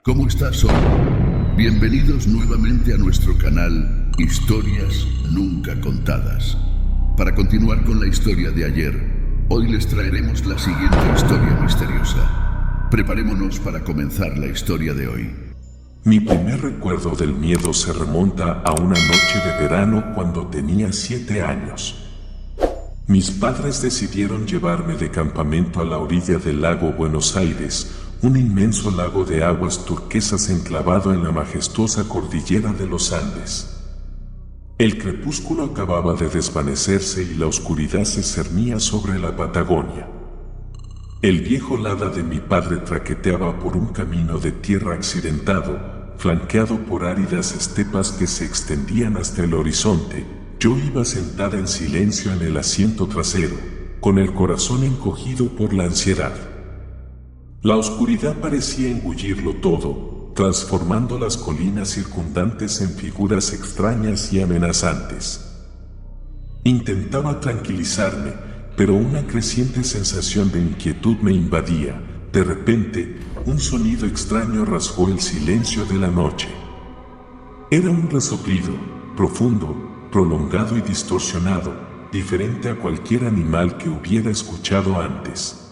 ¿Cómo estás hoy? Bienvenidos nuevamente a nuestro canal Historias Nunca Contadas. Para continuar con la historia de ayer, hoy les traeremos la siguiente historia misteriosa. Preparémonos para comenzar la historia de hoy. Mi primer recuerdo del miedo se remonta a una noche de verano cuando tenía 7 años. Mis padres decidieron llevarme de campamento a la orilla del lago Buenos Aires, un inmenso lago de aguas turquesas enclavado en la majestuosa cordillera de los Andes. El crepúsculo acababa de desvanecerse y la oscuridad se cernía sobre la Patagonia. El viejo Lada de mi padre traqueteaba por un camino de tierra accidentado, flanqueado por áridas estepas que se extendían hasta el horizonte. Yo iba sentada en silencio en el asiento trasero, con el corazón encogido por la ansiedad. La oscuridad parecía engullirlo todo, transformando las colinas circundantes en figuras extrañas y amenazantes. Intentaba tranquilizarme, pero una creciente sensación de inquietud me invadía. De repente, un sonido extraño rasgó el silencio de la noche. Era un resoplido, profundo, prolongado y distorsionado, diferente a cualquier animal que hubiera escuchado antes.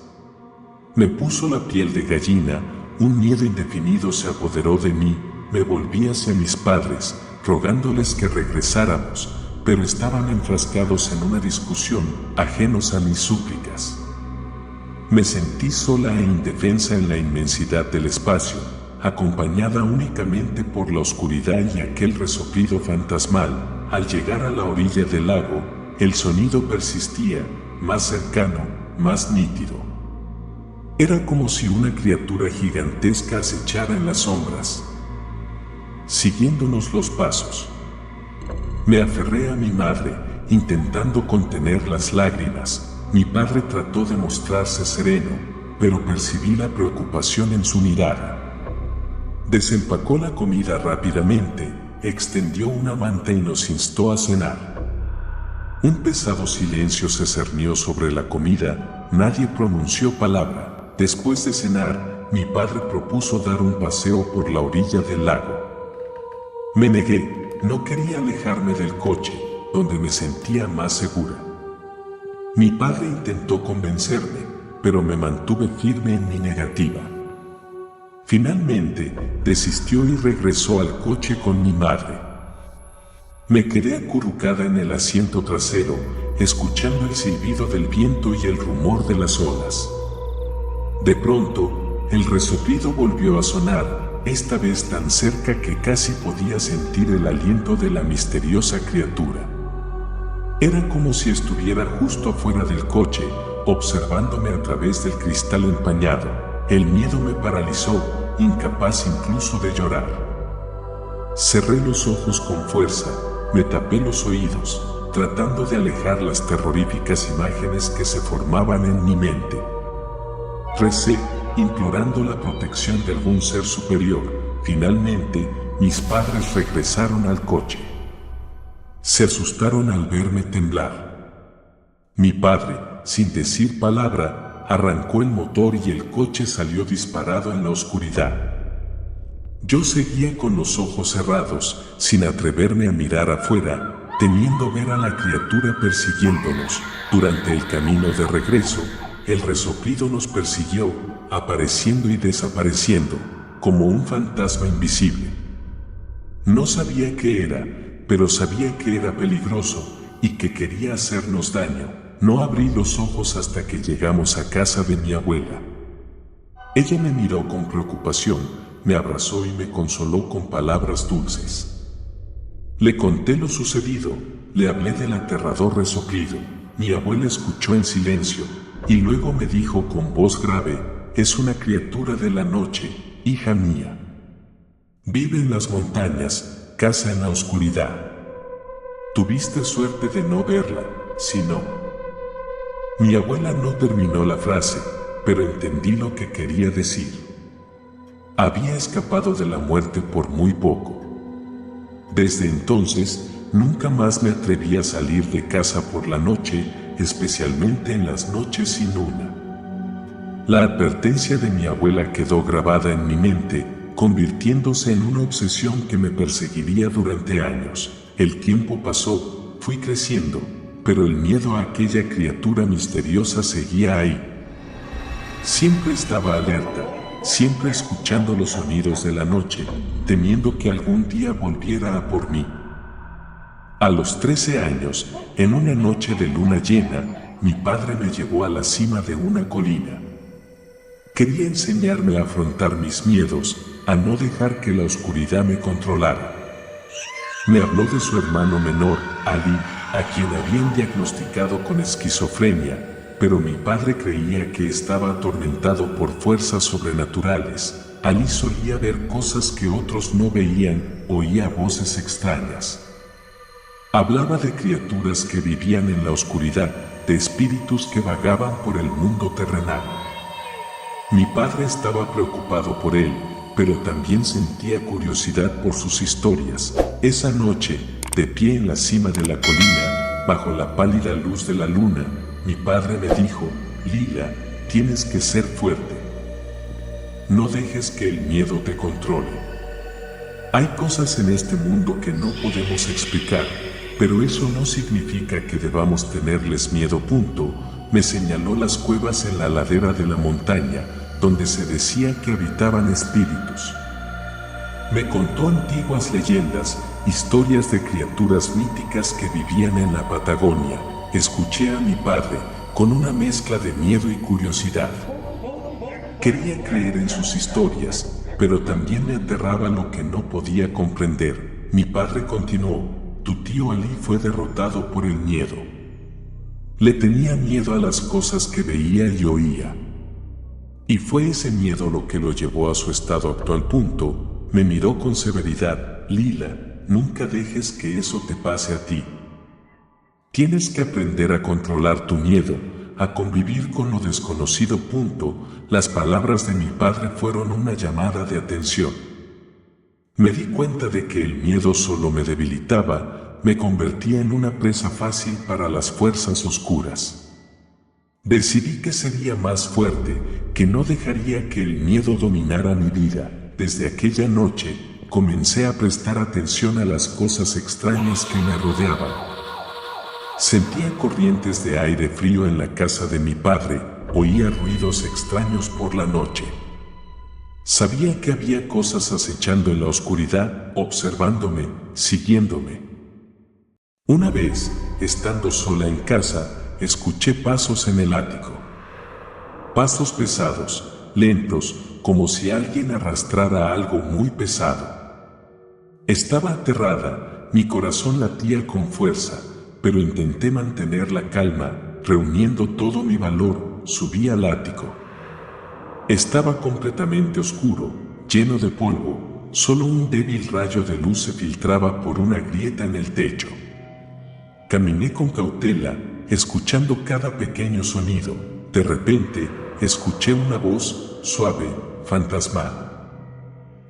Me puso la piel de gallina, un miedo indefinido se apoderó de mí, me volví hacia mis padres, rogándoles que regresáramos, pero estaban enfrascados en una discusión, ajenos a mis súplicas. Me sentí sola e indefensa en la inmensidad del espacio, acompañada únicamente por la oscuridad y aquel resoplido fantasmal. Al llegar a la orilla del lago, el sonido persistía, más cercano, más nítido. Era como si una criatura gigantesca acechara en las sombras, siguiéndonos los pasos. Me aferré a mi madre, intentando contener las lágrimas. Mi padre trató de mostrarse sereno, pero percibí la preocupación en su mirada. Desempacó la comida rápidamente, extendió una manta y nos instó a cenar. Un pesado silencio se cernió sobre la comida, nadie pronunció palabra. Después de cenar, mi padre propuso dar un paseo por la orilla del lago. Me negué, no quería alejarme del coche, donde me sentía más segura. Mi padre intentó convencerme, pero me mantuve firme en mi negativa. Finalmente, desistió y regresó al coche con mi madre. Me quedé acurrucada en el asiento trasero, escuchando el silbido del viento y el rumor de las olas. De pronto, el resoplido volvió a sonar, esta vez tan cerca que casi podía sentir el aliento de la misteriosa criatura. Era como si estuviera justo afuera del coche, observándome a través del cristal empañado. El miedo me paralizó, incapaz incluso de llorar. Cerré los ojos con fuerza, me tapé los oídos, tratando de alejar las terroríficas imágenes que se formaban en mi mente. Recé, implorando la protección de algún ser superior. Finalmente, mis padres regresaron al coche. Se asustaron al verme temblar. Mi padre, sin decir palabra, arrancó el motor y el coche salió disparado en la oscuridad. Yo seguía con los ojos cerrados, sin atreverme a mirar afuera, temiendo ver a la criatura persiguiéndonos. Durante el camino de regreso, el resoplido nos persiguió, apareciendo y desapareciendo, como un fantasma invisible. No sabía qué era, pero sabía que era peligroso y que quería hacernos daño. No abrí los ojos hasta que llegamos a casa de mi abuela. Ella me miró con preocupación, me abrazó y me consoló con palabras dulces. Le conté lo sucedido, le hablé del aterrador resoplido. Mi abuela escuchó en silencio, y luego me dijo con voz grave: «Es una criatura de la noche, hija mía. Vive en las montañas, caza en la oscuridad. Tuviste suerte de no verla, si no». Mi abuela no terminó la frase, pero entendí lo que quería decir. Había escapado de la muerte por muy poco. Desde entonces, nunca más me atreví a salir de casa por la noche, especialmente en las noches sin luna. La advertencia de mi abuela quedó grabada en mi mente, convirtiéndose en una obsesión que me perseguiría durante años. El tiempo pasó, fui creciendo, pero el miedo a aquella criatura misteriosa seguía ahí. Siempre estaba alerta, siempre escuchando los sonidos de la noche, temiendo que algún día volviera a por mí. A los 13 años, en una noche de luna llena, mi padre me llevó a la cima de una colina. Quería enseñarme a afrontar mis miedos, a no dejar que la oscuridad me controlara. Me habló de su hermano menor, Ali, a quien habían diagnosticado con esquizofrenia, pero mi padre creía que estaba atormentado por fuerzas sobrenaturales. Ali solía ver cosas que otros no veían, oía voces extrañas. Hablaba de criaturas que vivían en la oscuridad, de espíritus que vagaban por el mundo terrenal. Mi padre estaba preocupado por él, pero también sentía curiosidad por sus historias. Esa noche, de pie en la cima de la colina, bajo la pálida luz de la luna, mi padre me dijo: Lila, tienes que ser fuerte. No dejes que el miedo te controle. Hay cosas en este mundo que no podemos explicar, pero eso no significa que debamos tenerles miedo. Me señaló las cuevas en la ladera de la montaña, donde se decía que habitaban espíritus. Me contó antiguas leyendas, historias de criaturas míticas que vivían en la Patagonia. Escuché a mi padre, con una mezcla de miedo y curiosidad. Quería creer en sus historias, pero también me aterraba lo que no podía comprender. Mi padre continuó: tu tío Ali fue derrotado por el miedo. Le tenía miedo a las cosas que veía y oía. Y fue ese miedo lo que lo llevó a su estado actual. Me miró con severidad: Lila, nunca dejes que eso te pase a ti. Tienes que aprender a controlar tu miedo, a convivir con lo desconocido. Las palabras de mi padre fueron una llamada de atención. Me di cuenta de que el miedo solo me debilitaba, me convertía en una presa fácil para las fuerzas oscuras. Decidí que sería más fuerte, que no dejaría que el miedo dominara mi vida. Desde aquella noche, comencé a prestar atención a las cosas extrañas que me rodeaban. Sentía corrientes de aire frío en la casa de mi padre, oía ruidos extraños por la noche. Sabía que había cosas acechando en la oscuridad, observándome, siguiéndome. Una vez, estando sola en casa, escuché pasos en el ático. Pasos pesados, lentos, como si alguien arrastrara algo muy pesado. Estaba aterrada, mi corazón latía con fuerza, pero intenté mantener la calma. Reuniendo todo mi valor, subí al ático. Estaba completamente oscuro, lleno de polvo, solo un débil rayo de luz se filtraba por una grieta en el techo. Caminé con cautela, escuchando cada pequeño sonido. De repente, escuché una voz, suave, fantasmal.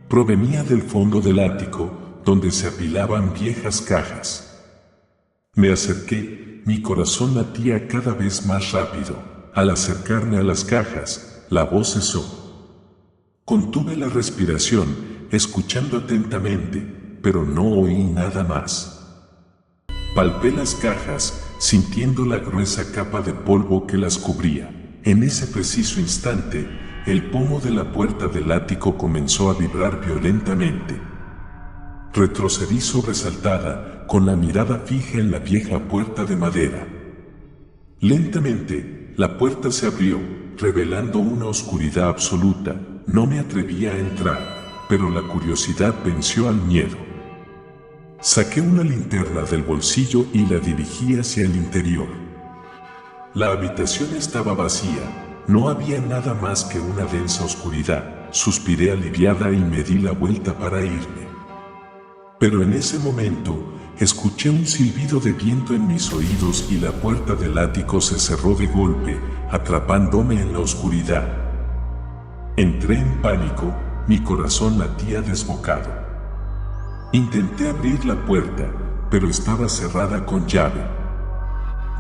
Provenía del fondo del ático, donde se apilaban viejas cajas. Me acerqué, mi corazón latía cada vez más rápido. Al acercarme a las cajas, la voz cesó. Contuve la respiración, escuchando atentamente, pero no oí nada más. Palpé las cajas, sintiendo la gruesa capa de polvo que las cubría. En ese preciso instante, el pomo de la puerta del ático comenzó a vibrar violentamente. Retrocedí sobresaltada, con la mirada fija en la vieja puerta de madera. Lentamente, la puerta se abrió, revelando una oscuridad absoluta. No me atrevía a entrar, pero la curiosidad venció al miedo. Saqué una linterna del bolsillo y la dirigí hacia el interior. La habitación estaba vacía, no había nada más que una densa oscuridad. Suspiré aliviada y me di la vuelta para irme. Pero en ese momento, escuché un silbido de viento en mis oídos y la puerta del ático se cerró de golpe, atrapándome en la oscuridad. Entré en pánico, mi corazón latía desbocado. Intenté abrir la puerta, pero estaba cerrada con llave.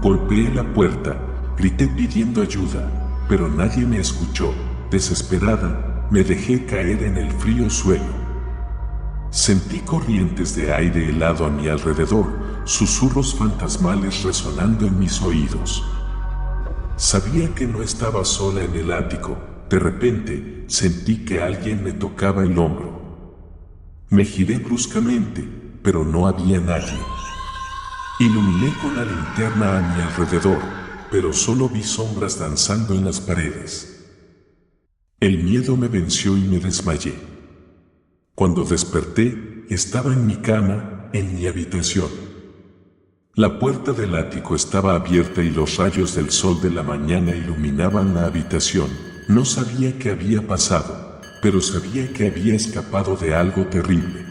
Golpeé la puerta, grité pidiendo ayuda, pero nadie me escuchó. Desesperada, me dejé caer en el frío suelo. Sentí corrientes de aire helado a mi alrededor, susurros fantasmales resonando en mis oídos. Sabía que no estaba sola en el ático. De repente, sentí que alguien me tocaba el hombro. Me giré bruscamente, pero no había nadie. Iluminé con la linterna a mi alrededor, pero solo vi sombras danzando en las paredes. El miedo me venció y me desmayé. Cuando desperté, estaba en mi cama, en mi habitación. La puerta del ático estaba abierta y los rayos del sol de la mañana iluminaban la habitación. No sabía qué había pasado, pero sabía que había escapado de algo terrible.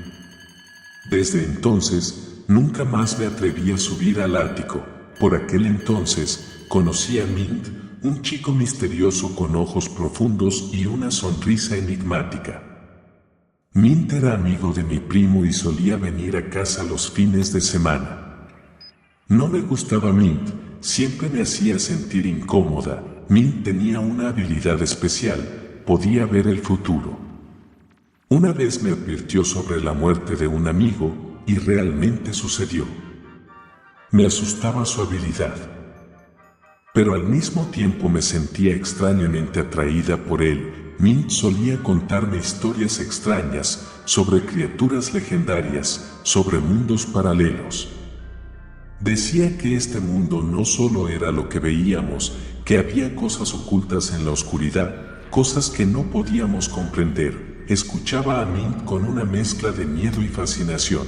Desde entonces, nunca más me atreví a subir al ático. Por aquel entonces, conocí a Mint, un chico misterioso con ojos profundos y una sonrisa enigmática. Mint era amigo de mi primo y solía venir a casa los fines de semana. No me gustaba Mint, siempre me hacía sentir incómoda. Mint tenía una habilidad especial, podía ver el futuro. Una vez me advirtió sobre la muerte de un amigo, y realmente sucedió. Me asustaba su habilidad, pero al mismo tiempo me sentía extrañamente atraída por él. Mint solía contarme historias extrañas sobre criaturas legendarias, sobre mundos paralelos. Decía que este mundo no solo era lo que veíamos, que había cosas ocultas en la oscuridad, cosas que no podíamos comprender. Escuchaba a Mint con una mezcla de miedo y fascinación.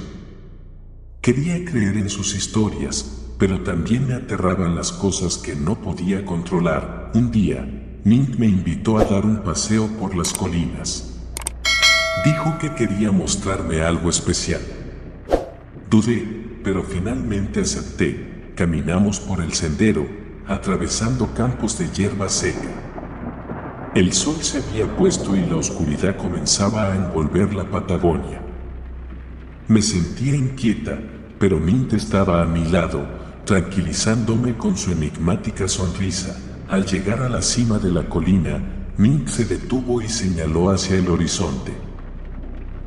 Quería creer en sus historias, pero también me aterraban las cosas que no podía controlar. Un día, Mint me invitó a dar un paseo por las colinas. Dijo que quería mostrarme algo especial. Dudé, pero finalmente acepté. Caminamos por el sendero, atravesando campos de hierba seca. El sol se había puesto y la oscuridad comenzaba a envolver la Patagonia. Me sentía inquieta, pero Mint estaba a mi lado, tranquilizándome con su enigmática sonrisa. Al llegar a la cima de la colina, Mint se detuvo y señaló hacia el horizonte.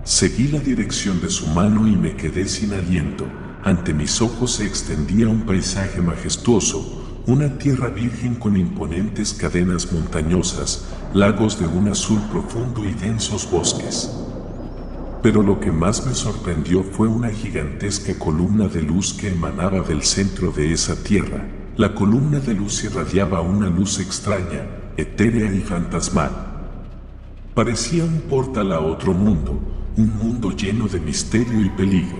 Seguí la dirección de su mano y me quedé sin aliento. Ante mis ojos se extendía un paisaje majestuoso, una tierra virgen con imponentes cadenas montañosas, lagos de un azul profundo y densos bosques. Pero lo que más me sorprendió fue una gigantesca columna de luz que emanaba del centro de esa tierra. La columna de luz irradiaba una luz extraña, etérea y fantasmal. Parecía un portal a otro mundo, un mundo lleno de misterio y peligro.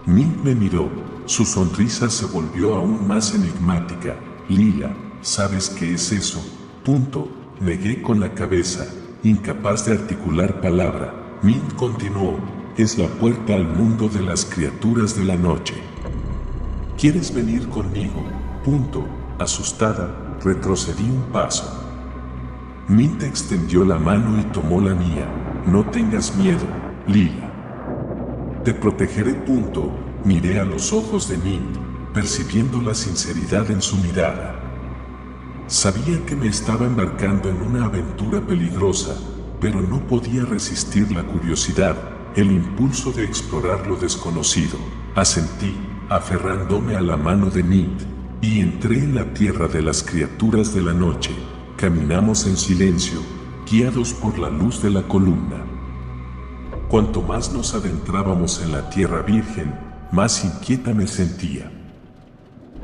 Mint me miró, su sonrisa se volvió aún más enigmática. Lila, ¿sabes qué es eso? Negué con la cabeza, incapaz de articular palabra. Mint continuó, es la puerta al mundo de las criaturas de la noche. ¿Quieres venir conmigo? Asustada, retrocedí un paso. Mint extendió la mano y tomó la mía. No tengas miedo, Lila. Te protegeré. Miré a los ojos de Mint, percibiendo la sinceridad en su mirada. Sabía que me estaba embarcando en una aventura peligrosa, pero no podía resistir la curiosidad, el impulso de explorar lo desconocido. Asentí, aferrándome a la mano de Mint, y entré en la tierra de las criaturas de la noche. Caminamos en silencio, guiados por la luz de la columna. Cuanto más nos adentrábamos en la tierra virgen, más inquieta me sentía.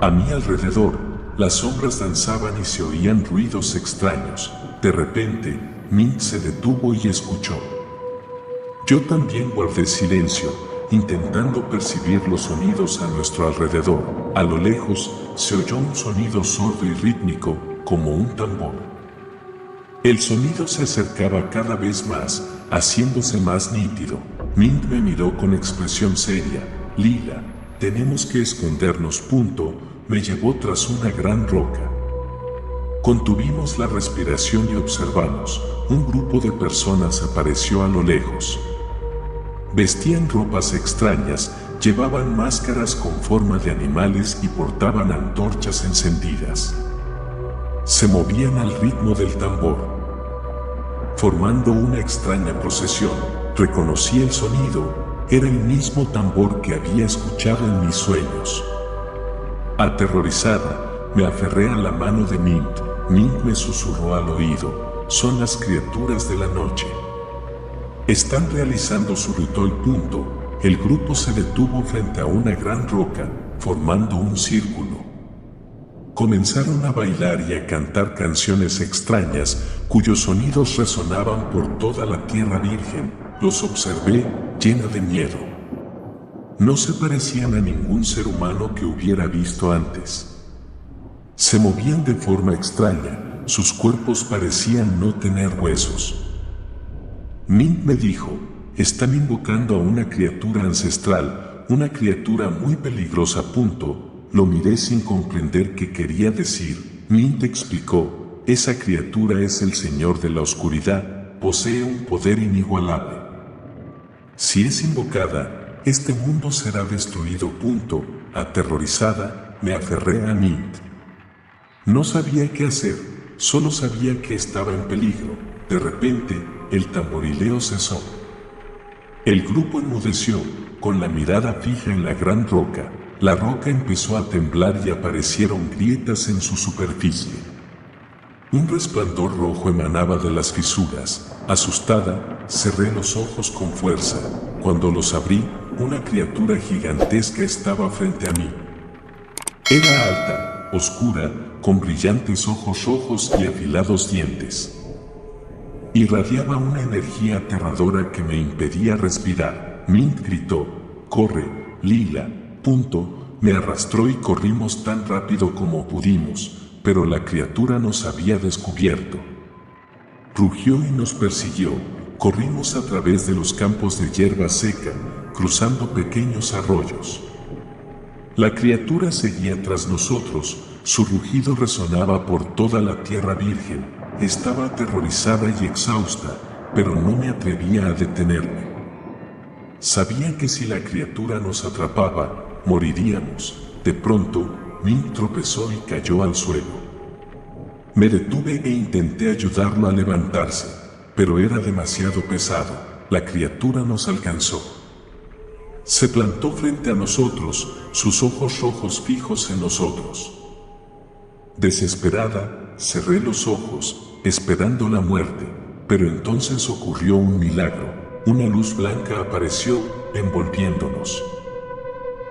A mi alrededor, las sombras danzaban y se oían ruidos extraños. De repente, Mint se detuvo y escuchó. Yo también guardé silencio, intentando percibir los sonidos a nuestro alrededor. A lo lejos, se oyó un sonido sordo y rítmico, como un tambor. El sonido se acercaba cada vez más, haciéndose más nítido. Mint me miró con expresión seria. Lila, tenemos que escondernos. Me llevó tras una gran roca. Contuvimos la respiración y observamos. Un grupo de personas apareció a lo lejos. Vestían ropas extrañas, llevaban máscaras con forma de animales y portaban antorchas encendidas. Se movían al ritmo del tambor. formando una extraña procesión. Reconocí el sonido, era el mismo tambor que había escuchado en mis sueños. Aterrorizada, me aferré a la mano de Mint. Mint me susurró al oído: son las criaturas de la noche. Están realizando su ritual. El grupo se detuvo frente a una gran roca, formando un círculo. Comenzaron a bailar y a cantar canciones extrañas, cuyos sonidos resonaban por toda la tierra virgen. Los observé, llena de miedo. No se parecían a ningún ser humano que hubiera visto antes. Se movían de forma extraña, sus cuerpos parecían no tener huesos. Mint me dijo: están invocando a una criatura ancestral, una criatura muy peligrosa. Lo miré sin comprender qué quería decir. Mint explicó: esa criatura es el Señor de la Oscuridad, posee un poder inigualable. Si es invocada, este mundo será destruido. Aterrorizada, me aferré a Mint. No sabía qué hacer, solo sabía que estaba en peligro. De repente, el tamborileo cesó. El grupo enmudeció, con la mirada fija en la gran roca. La roca empezó a temblar y aparecieron grietas en su superficie. Un resplandor rojo emanaba de las fisuras. Asustada, cerré los ojos con fuerza. Cuando los abrí, una criatura gigantesca estaba frente a mí. Era alta, oscura, con brillantes ojos rojos y afilados dientes. Irradiaba una energía aterradora que me impedía respirar. Mint gritó: corre, Lila. Me arrastró y corrimos tan rápido como pudimos, pero la criatura nos había descubierto. Rugió y nos persiguió. Corrimos a través de los campos de hierba seca, cruzando pequeños arroyos. La criatura seguía tras nosotros, su rugido resonaba por toda la tierra virgen. Estaba aterrorizada y exhausta, pero no me atrevía a detenerme. Sabía que si la criatura nos atrapaba, moriríamos. De pronto, Mint tropezó y cayó al suelo. Me detuve e intenté ayudarlo a levantarse, pero era demasiado pesado. La criatura nos alcanzó. Se plantó frente a nosotros, sus ojos rojos fijos en nosotros. Desesperada, cerré los ojos, esperando la muerte, pero entonces ocurrió un milagro. Una luz blanca apareció, envolviéndonos.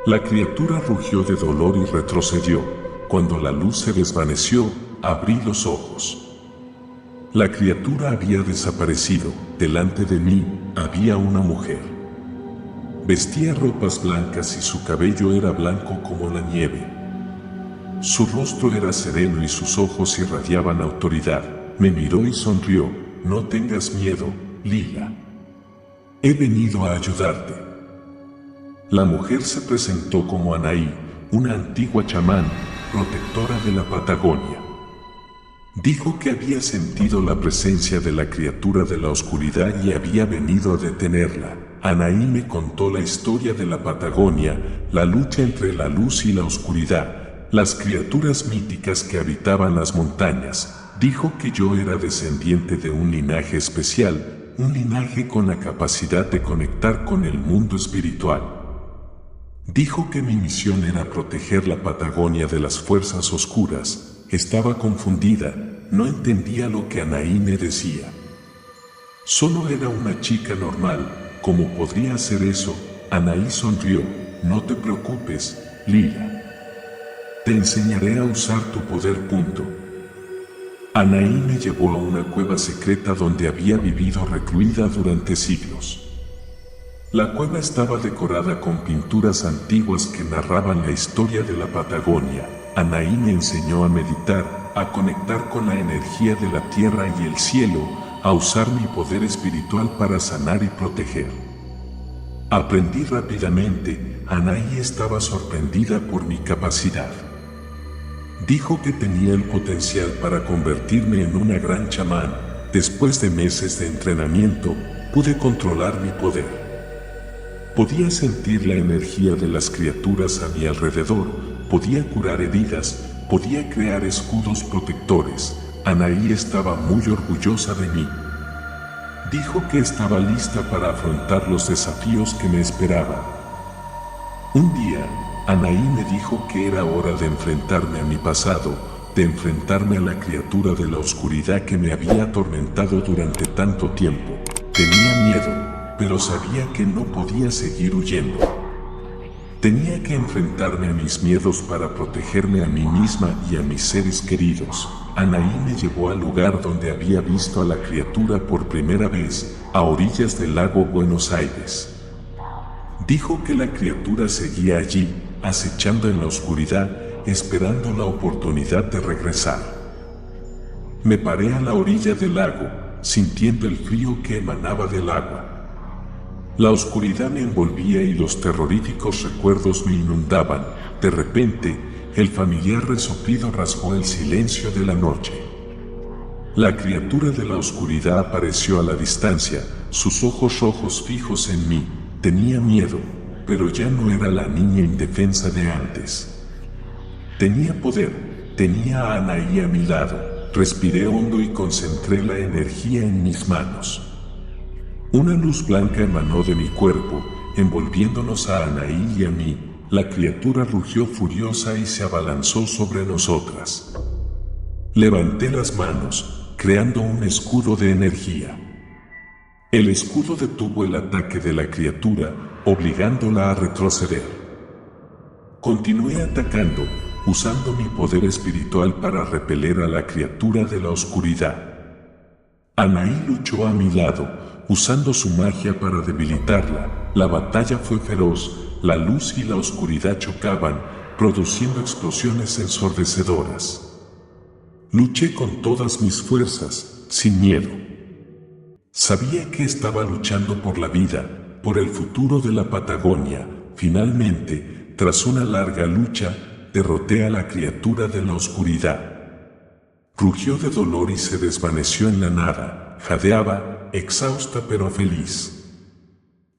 La criatura rugió de dolor y retrocedió. Cuando la luz se desvaneció, abrí los ojos. La criatura había desaparecido. Delante de mí había una mujer. Vestía ropas blancas y su cabello era blanco como la nieve. Su rostro era sereno y sus ojos irradiaban autoridad. Me miró y sonrió: no tengas miedo, Lila. He venido a ayudarte. La mujer se presentó como Anaí, una antigua chamán, protectora de la Patagonia. Dijo que había sentido la presencia de la criatura de la oscuridad y había venido a detenerla. Anaí me contó la historia de la Patagonia, la lucha entre la luz y la oscuridad, las criaturas míticas que habitaban las montañas. Dijo que yo era descendiente de un linaje especial, un linaje con la capacidad de conectar con el mundo espiritual. Dijo que mi misión era proteger la Patagonia de las fuerzas oscuras. Estaba confundida, no entendía lo que Anaí me decía. Solo era una chica normal, ¿cómo podría hacer eso? Anaí sonrió: no te preocupes, Lila. Te enseñaré a usar tu poder. Anaí me llevó a una cueva secreta donde había vivido recluida durante siglos. La cueva estaba decorada con pinturas antiguas que narraban la historia de la Patagonia. Anaí me enseñó a meditar, a conectar con la energía de la tierra y el cielo, a usar mi poder espiritual para sanar y proteger. Aprendí rápidamente. Anaí estaba sorprendida por mi capacidad. Dijo que tenía el potencial para convertirme en una gran chamán. Después de meses de entrenamiento, pude controlar mi poder. Podía sentir la energía de las criaturas a mi alrededor, podía curar heridas, podía crear escudos protectores. Anaí estaba muy orgullosa de mí. Dijo que estaba lista para afrontar los desafíos que me esperaban. Un día, Anaí me dijo que era hora de enfrentarme a mi pasado, de enfrentarme a la criatura de la oscuridad que me había atormentado durante tanto tiempo. Tenía miedo, pero sabía que no podía seguir huyendo. Tenía que enfrentarme a mis miedos para protegerme a mí misma y a mis seres queridos. Anaí me llevó al lugar donde había visto a la criatura por primera vez, a orillas del lago Buenos Aires. Dijo que la criatura seguía allí, acechando en la oscuridad, esperando la oportunidad de regresar. Me paré a la orilla del lago, sintiendo el frío que emanaba del agua. La oscuridad me envolvía y los terroríficos recuerdos me inundaban. De repente, el familiar resoplido rasgó el silencio de la noche. La criatura de la oscuridad apareció a la distancia, sus ojos rojos fijos en mí. Tenía miedo, pero ya no era la niña indefensa de antes. Tenía poder, tenía a Anaí a mi lado. Respiré hondo y concentré la energía en mis manos. Una luz blanca emanó de mi cuerpo, envolviéndonos a Anaí y a mí. La criatura rugió furiosa y se abalanzó sobre nosotras. Levanté las manos, creando un escudo de energía. El escudo detuvo el ataque de la criatura, obligándola a retroceder. Continué atacando, usando mi poder espiritual para repeler a la criatura de la oscuridad. Anaí luchó a mi lado, usando su magia para debilitarla. La batalla fue feroz, la luz y la oscuridad chocaban, produciendo explosiones ensordecedoras. Luché con todas mis fuerzas, sin miedo. Sabía que estaba luchando por la vida, por el futuro de la Patagonia. Finalmente, tras una larga lucha, derroté a la criatura de la oscuridad. Rugió de dolor y se desvaneció en la nada. Jadeaba, exhausta pero feliz.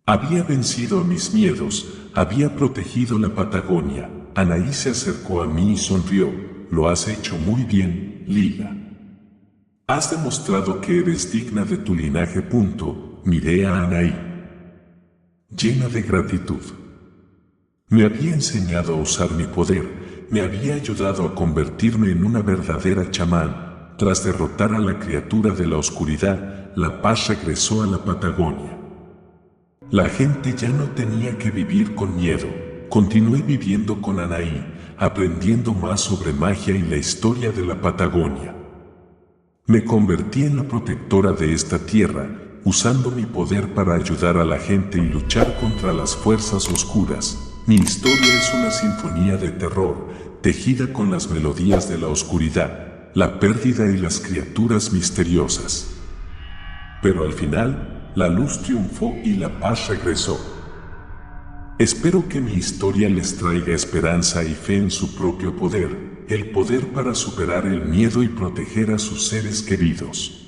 Había vencido a mis miedos, había protegido la Patagonia. Anaí se acercó a mí y sonrió. Lo has hecho muy bien, Lila. Has demostrado que eres digna de tu linaje. Miré a Anaí, llena de gratitud. Me había enseñado a usar mi poder, me había ayudado a convertirme en una verdadera chamán. Tras derrotar a la criatura de la oscuridad, la paz regresó a la Patagonia. La gente ya no tenía que vivir con miedo. Continué viviendo con Anaí, aprendiendo más sobre magia y la historia de la Patagonia. Me convertí en la protectora de esta tierra, usando mi poder para ayudar a la gente y luchar contra las fuerzas oscuras. Mi historia es una sinfonía de terror, tejida con las melodías de la oscuridad, la pérdida y las criaturas misteriosas. Pero al final, la luz triunfó y la paz regresó. Espero que mi historia les traiga esperanza y fe en su propio poder, el poder para superar el miedo y proteger a sus seres queridos.